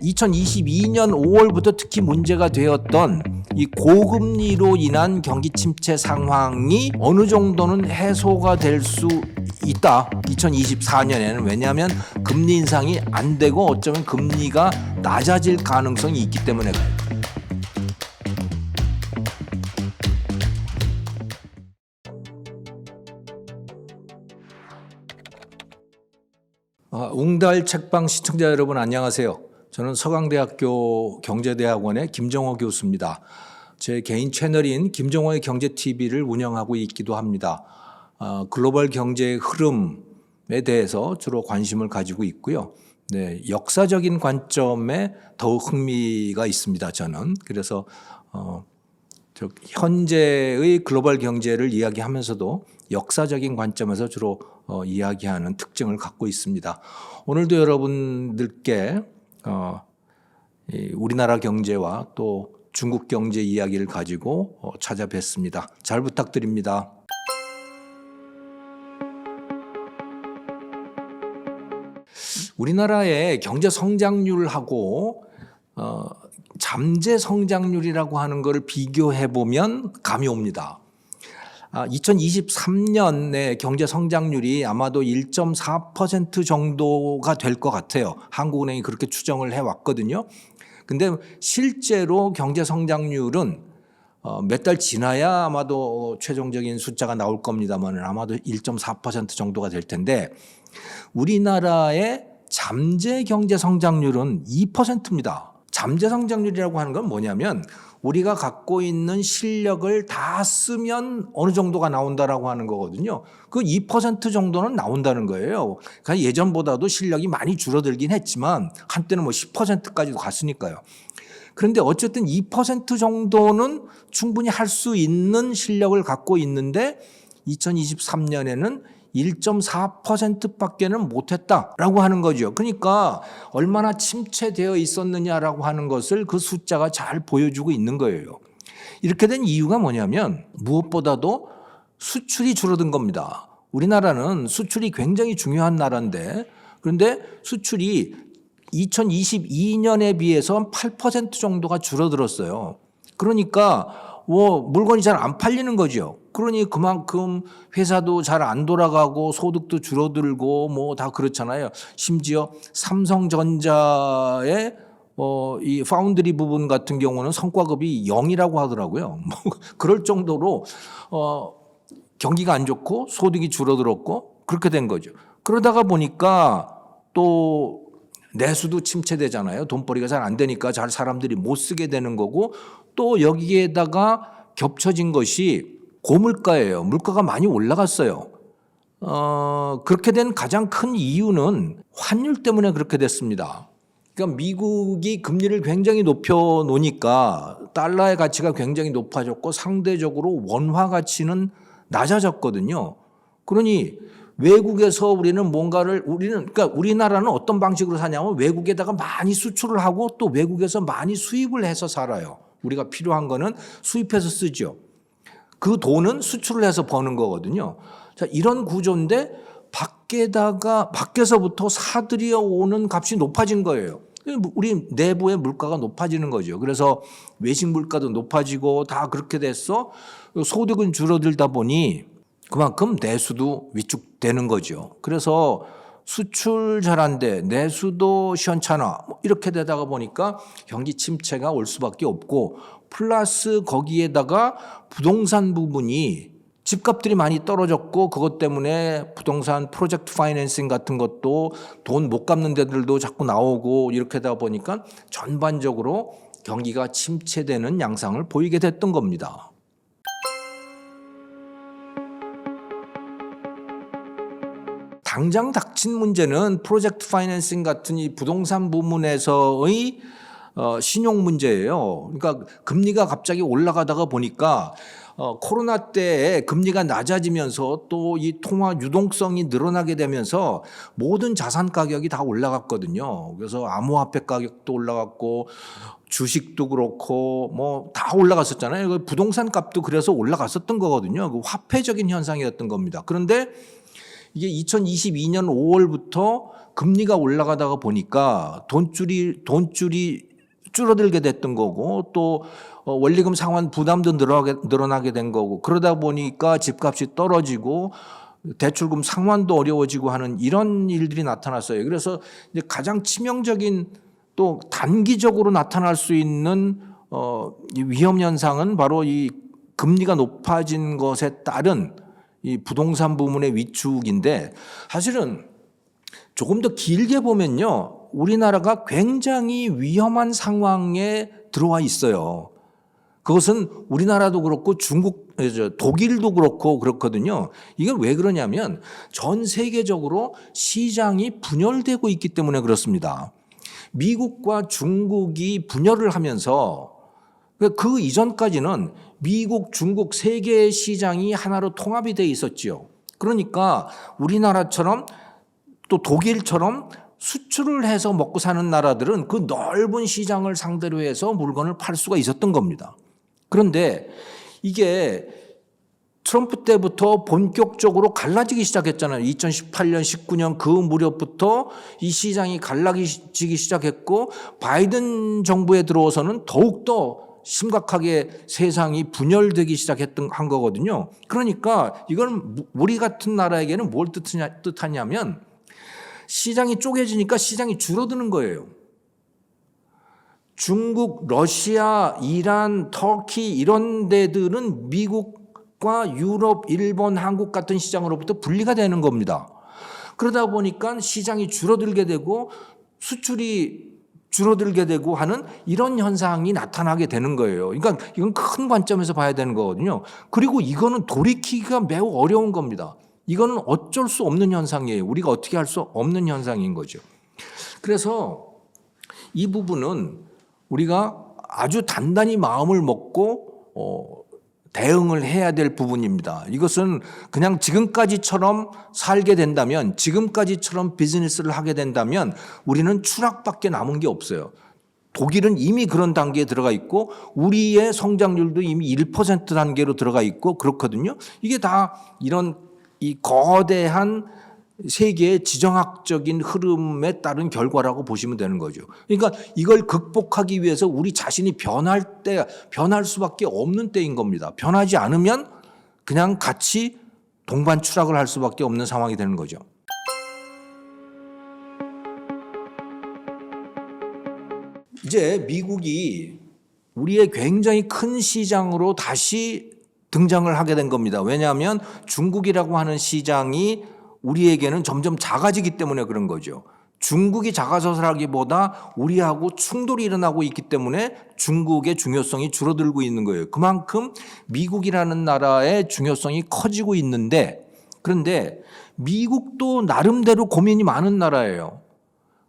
2022년 5월부터 특히 문제가 되었던 이 고금리로 인한 경기 침체 상황이 어느 정도는 해소가 될 수 있다. 2024년에는 왜냐하면 금리 인상이 안 되고 어쩌면 금리가 낮아질 가능성이 있기 때문에 웅달 책방 시청자 여러분 안녕하세요. 저는 서강대학교 경제대학원의 김정호 교수입니다. 제 개인 채널인 김정호의 경제TV를 운영하고 있기도 합니다. 글로벌 경제의 흐름에 대해서 주로 관심을 가지고 있고요. 네, 역사적인 관점에 더욱 흥미가 있습니다. 저는 그래서 현재의 글로벌 경제를 이야기하면서도 역사적인 관점에서 주로 이야기하는 특징을 갖고 있습니다. 오늘도 여러분들께 우리나라 경제와 또 중국 경제 이야기를 가지고 찾아뵙습니다. 잘 부탁드립니다. 우리나라의 경제 성장률하고 잠재 성장률이라고 하는 것을 비교해 보면 감이 옵니다. 2023년의 경제 성장률이 아마도 1.4% 정도가 될 것 같아요. 한국은행이 그렇게 추정을 해왔거든요. 근데 실제로 경제 성장률은 몇 달 지나야 아마도 최종적인 숫자가 나올 겁니다만 아마도 1.4% 정도가 될 텐데 우리나라의 잠재 경제 성장률은 2%입니다. 잠재 성장률이라고 하는 건 뭐냐면 우리가 갖고 있는 실력을 다 쓰면 어느 정도가 나온다라고 하는 거거든요. 그 2% 정도는 나온다는 거예요. 그러니까 예전보다도 실력이 많이 줄어들긴 했지만 한때는 뭐 10%까지도 갔으니까요. 그런데 어쨌든 2% 정도는 충분히 할 수 있는 실력을 갖고 있는데 2023년에는 1.4%밖에는 못했다라고 하는 거죠. 그러니까 얼마나 침체되어 있었느냐라고 하는 것을 그 숫자가 잘 보여주고 있는 거예요. 이렇게 된 이유가 뭐냐면 무엇보다도 수출이 줄어든 겁니다. 우리나라는 수출이 굉장히 중요한 나라인데 그런데 수출이 2022년에 비해서 8% 정도가 줄어들었어요. 그러니까 물건이 잘 안 팔리는 거죠. 그러니 그만큼 회사도 잘 안 돌아가고 소득도 줄어들고 뭐 다 그렇잖아요. 심지어 삼성전자의 이 파운드리 부분 같은 경우는 성과급이 0이라고 하더라고요. 뭐 그럴 정도로 경기가 안 좋고 소득이 줄어들었고 그렇게 된 거죠. 그러다가 보니까 또 내수도 침체되잖아요. 돈벌이가 잘 안 되니까 잘 사람들이 못 쓰게 되는 거고 또 여기에다가 겹쳐진 것이 고물가예요. 물가가 많이 올라갔어요. 그렇게 된 가장 큰 이유는 환율 때문에 그렇게 됐습니다. 그러니까 미국이 금리를 굉장히 높여 놓으니까 달러의 가치가 굉장히 높아졌고 상대적으로 원화 가치는 낮아졌거든요. 그러니 외국에서 그러니까 우리나라는 어떤 방식으로 사냐면 외국에다가 많이 수출을 하고 또 외국에서 많이 수입을 해서 살아요. 우리가 필요한 거는 수입해서 쓰죠. 그 돈은 수출을 해서 버는 거거든요. 자, 이런 구조인데 밖에서부터 사들여 오는 값이 높아진 거예요. 우리 내부의 물가가 높아지는 거죠. 그래서 외식 물가도 높아지고 다 그렇게 됐어. 소득은 줄어들다 보니 그만큼 내수도 위축되는 거죠. 그래서 수출 잘한데 내수도 시원찮아 이렇게 되다가 보니까 경기 침체가 올 수밖에 없고 플러스 거기에다가 부동산 부분이 집값들이 많이 떨어졌고 그것 때문에 부동산 프로젝트 파이낸싱 같은 것도 돈 못 갚는 데들도 자꾸 나오고 이렇게 되다 보니까 전반적으로 경기가 침체되는 양상을 보이게 됐던 겁니다. 당장 닥친 문제는 프로젝트 파이낸싱 같은 이 부동산 부문에서의 신용 문제예요. 그러니까 금리가 갑자기 올라가다가 보니까 코로나 때에 금리가 낮아지면서 또 이 통화 유동성이 늘어나게 되면서 모든 자산 가격이 다 올라갔거든요. 그래서 암호화폐 가격도 올라갔고 주식도 그렇고 뭐 다 올라갔었잖아요. 부동산 값도 그래서 올라갔었던 거거든요. 그 화폐적인 현상이었던 겁니다. 그런데 이게 2022년 5월부터 금리가 올라가다가 보니까 돈줄이 줄어들게 됐던 거고 또 원리금 상환 부담도 늘어나게 된 거고 그러다 보니까 집값이 떨어지고 대출금 상환도 어려워지고 하는 이런 일들이 나타났어요. 그래서 이제 가장 치명적인 또 단기적으로 나타날 수 있는 이 위험 현상은 바로 이 금리가 높아진 것에 따른 이 부동산 부문의 위축인데 사실은 조금 더 길게 보면요. 우리나라가 굉장히 위험한 상황에 들어와 있어요. 그것은 우리나라도 그렇고 독일도 그렇고 그렇거든요. 이건 왜 그러냐면 전 세계적으로 시장이 분열되고 있기 때문에 그렇습니다. 미국과 중국이 분열을 하면서 그 이전까지는 미국, 중국 세 개의 시장이 하나로 통합이 돼 있었지요. 그러니까 우리나라처럼 또 독일처럼 수출을 해서 먹고 사는 나라들은 그 넓은 시장을 상대로 해서 물건을 팔 수가 있었던 겁니다. 그런데 이게 트럼프 때부터 본격적으로 갈라지기 시작했잖아요. 2018년, 19년 그 무렵부터 이 시장이 갈라지기 시작했고 바이든 정부에 들어와서는 더욱더 심각하게 세상이 분열되기 한 거거든요. 그러니까 이건 우리 같은 나라에게는 뭘 뜻하냐면 시장이 쪼개지니까 시장이 줄어드는 거예요. 중국, 러시아, 이란, 터키 이런 데들은 미국과 유럽, 일본, 한국 같은 시장으로부터 분리가 되는 겁니다. 그러다 보니까 시장이 줄어들게 되고 수출이 줄어들게 되고 하는 이런 현상이 나타나게 되는 거예요. 그러니까 이건 큰 관점에서 봐야 되는 거거든요. 그리고 이거는 돌이키기가 매우 어려운 겁니다. 이거는 어쩔 수 없는 현상이에요. 우리가 어떻게 할 수 없는 현상인 거죠. 그래서 이 부분은 우리가 아주 단단히 마음을 먹고 대응을 해야 될 부분입니다. 이것은 그냥 지금까지처럼 살게 된다면, 지금까지처럼 비즈니스를 하게 된다면 우리는 추락밖에 남은 게 없어요. 독일은 이미 그런 단계에 들어가 있고 우리의 성장률도 이미 1% 단계로 들어가 있고 그렇거든요. 이게 다 이런 이 거대한 세계의 지정학적인 흐름에 따른 결과라고 보시면 되는 거죠. 그러니까 이걸 극복하기 위해서 우리 자신이 변할 수밖에 없는 때인 겁니다. 변하지 않으면 그냥 같이 동반 추락을 할 수밖에 없는 상황이 되는 거죠. 이제 미국이 우리의 굉장히 큰 시장으로 다시 등장을 하게 된 겁니다. 왜냐하면 중국이라고 하는 시장이 우리에게는 점점 작아지기 때문에 그런 거죠. 중국이 작아서라기보다 우리하고 충돌이 일어나고 있기 때문에 중국의 중요성이 줄어들고 있는 거예요. 그만큼 미국이라는 나라의 중요성이 커지고 있는데 그런데 미국도 나름대로 고민이 많은 나라예요.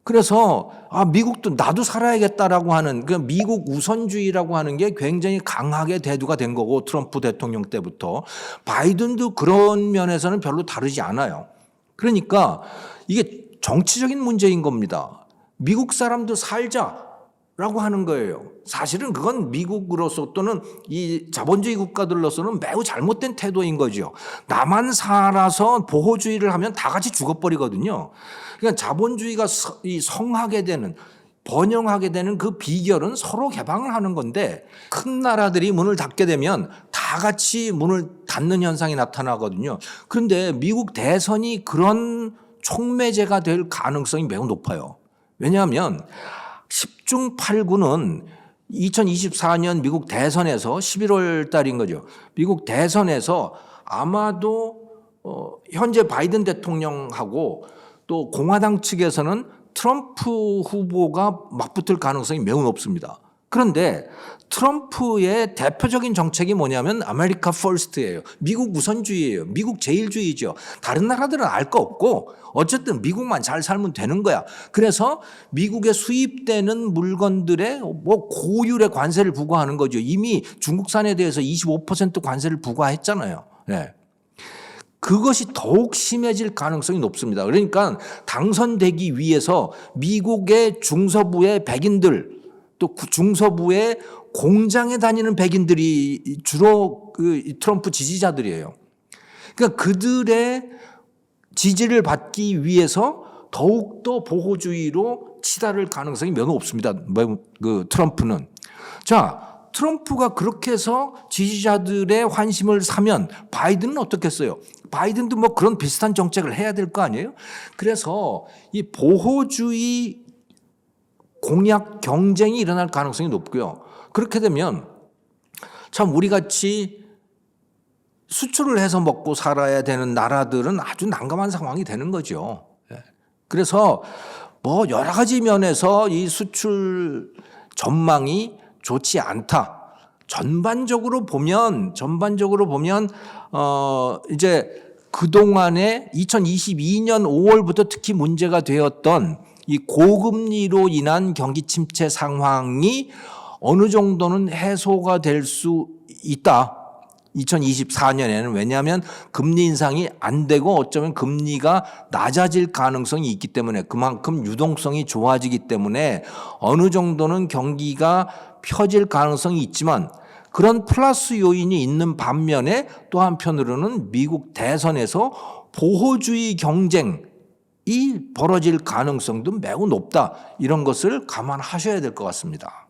그래서 미국도 나도 살아야겠다라고 하는 그 미국 우선주의라고 하는 게 굉장히 강하게 대두가 된 거고 트럼프 대통령 때부터 바이든도 그런 면에서는 별로 다르지 않아요. 그러니까 이게 정치적인 문제인 겁니다. 미국 사람도 살자라고 하는 거예요. 사실은 그건 미국으로서 또는 이 자본주의 국가들로서는 매우 잘못된 태도인 거죠. 나만 살아서 보호주의를 하면 다 같이 죽어버리거든요. 그러니까 자본주의가 성하게 되는 번영하게 되는 그 비결은 서로 개방을 하는 건데 큰 나라들이 문을 닫게 되면 다 같이 문을 닫는 현상이 나타나거든요. 그런데 미국 대선이 그런 촉매제가 될 가능성이 매우 높아요. 왜냐하면 10중 8구는 2024년 미국 대선에서 11월 달인 거죠. 미국 대선에서 아마도 현재 바이든 대통령하고 또 공화당 측에서는 트럼프 후보가 맞붙을 가능성이 매우 높습니다. 그런데 트럼프의 대표적인 정책이 뭐냐면 아메리카 퍼스트예요. 미국 우선주의예요. 미국 제일주의죠. 다른 나라들은 알 거 없고 어쨌든 미국만 잘 살면 되는 거야. 그래서 미국에 수입되는 물건들에 고율의 관세를 부과하는 거죠. 이미 중국산에 대해서 25% 관세를 부과했잖아요. 네. 그것이 더욱 심해질 가능성이 높습니다. 그러니까 당선되기 위해서 미국의 중서부의 백인들 또 중서부의 공장에 다니는 백인들이 주로 그 트럼프 지지자들이에요. 그러니까 그들의 지지를 받기 위해서 더욱더 보호주의로 치달을 가능성이 매우 높습니다. 그 트럼프는. 자, 트럼프가 그렇게 해서 지지자들의 환심을 사면 바이든은 어떻겠어요? 바이든도 뭐 그런 비슷한 정책을 해야 될 거 아니에요? 그래서 이 보호주의 공약 경쟁이 일어날 가능성이 높고요. 그렇게 되면 참 우리 같이 수출을 해서 먹고 살아야 되는 나라들은 아주 난감한 상황이 되는 거죠. 그래서 뭐 여러 가지 면에서 이 수출 전망이 좋지 않다. 전반적으로 보면 이제 그동안에 2022년 5월부터 특히 문제가 되었던 이 고금리로 인한 경기 침체 상황이 어느 정도는 해소가 될 수 있다. 2024년에는. 왜냐하면 금리 인상이 안 되고 어쩌면 금리가 낮아질 가능성이 있기 때문에, 그만큼 유동성이 좋아지기 때문에 어느 정도는 경기가 펴질 가능성이 있지만, 그런 플러스 요인이 있는 반면에 또 한편으로는 미국 대선에서 보호주의 경쟁이 벌어질 가능성도 매우 높다. 이런 것을 감안하셔야 될 것 같습니다.